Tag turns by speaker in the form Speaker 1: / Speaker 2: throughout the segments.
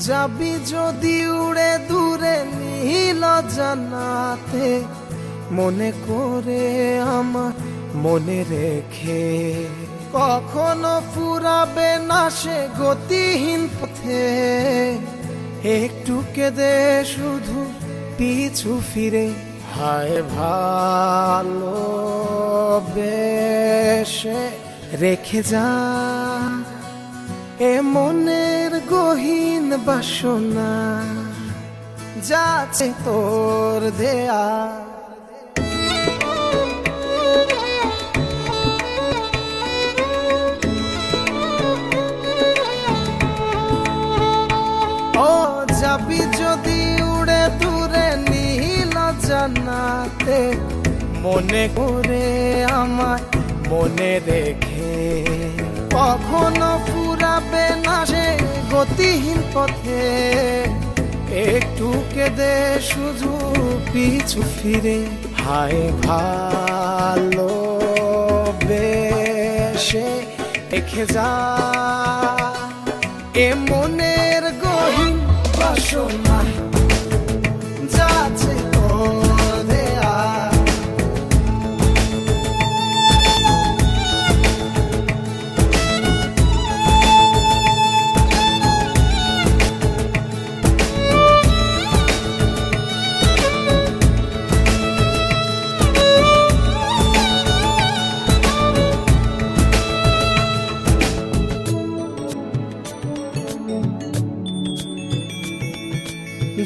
Speaker 1: যাবি যদি উড়ে দূরে নীল জানাতে, মনে করে আমার মনে রেখে কখনো ফুরাবে না সে গতিহীন পথে। একটু কেঁদে শুধু পিছু ফিরে, হায় ভালোবেসে রেখে যা এ মনের গহীন বাসনা, যাচ্ছে তোর দেয়া। ও যাবি যদি উড়ে দূরে নীল জানাতে, মনে করে আমার মনে রেখে কখনো ফুরাবে না সে গতিহীন পথে। একটু কেঁদে শুধু পিছু ফিরে, হায় ভালোবেসে রেখে যা এ মনের গহীন বাসনা, যাচ্ছে তোর দেয়া।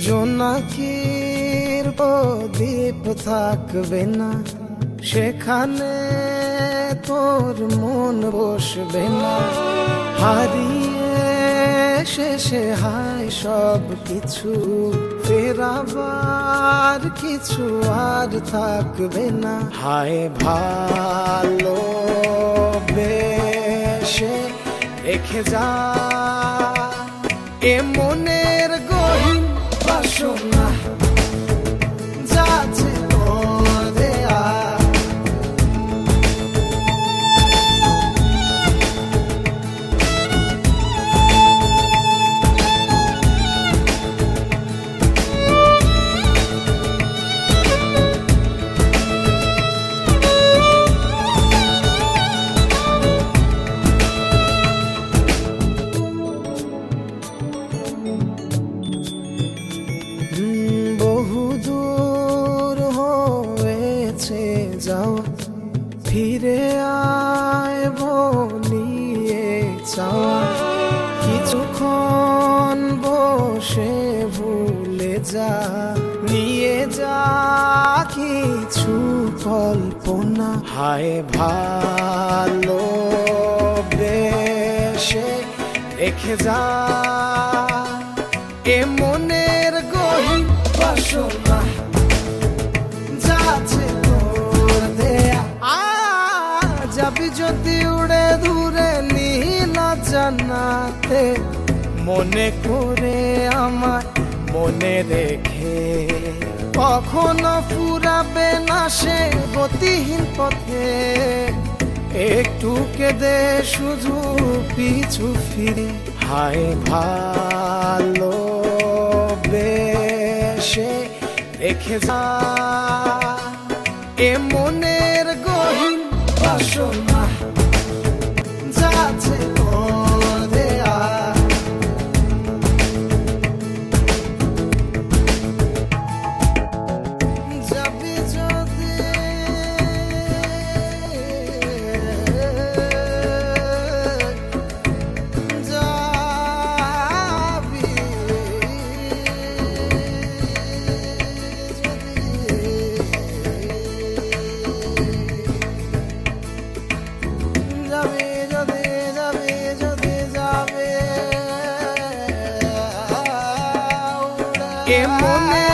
Speaker 1: জোনাকির প্রদীপ থাকবে না, সেখানে তোর মন বসবে না। হারিয়ে শেষে হায় সব কিছু, ফেরাবার কিছু আর থাকবে না। হায় ভালোবেসে রেখে যা এ মনের গহীন বাসনা, যাচ্ছে তোর দেয়া। বহুদূর হয়েছে যাও, ফিরে আয় বলিয়ে চাওয়া। কিছুক্ষণ বসে ভুলে যা, নিয়ে যা কিছু কল্পনা। হায় ভালোবেসে রেখে যা এ মনের গহীন বাসনা, যাচ্ছে তোর দেয়া। যাবি যদি উড়ে দূরে নীল জানাতে, মনে করে আমার মনে রেখে কখনো ফুরাবে না সে গতিহীন পথে। একটু কেঁদে শুধু পিছু ফিরে, হায় ভালোবেসে রেখে যা এ মনের গহীন বাসনা, যাচ্ছে তোর দেয়া। যাবি যদি যাবে এ মনে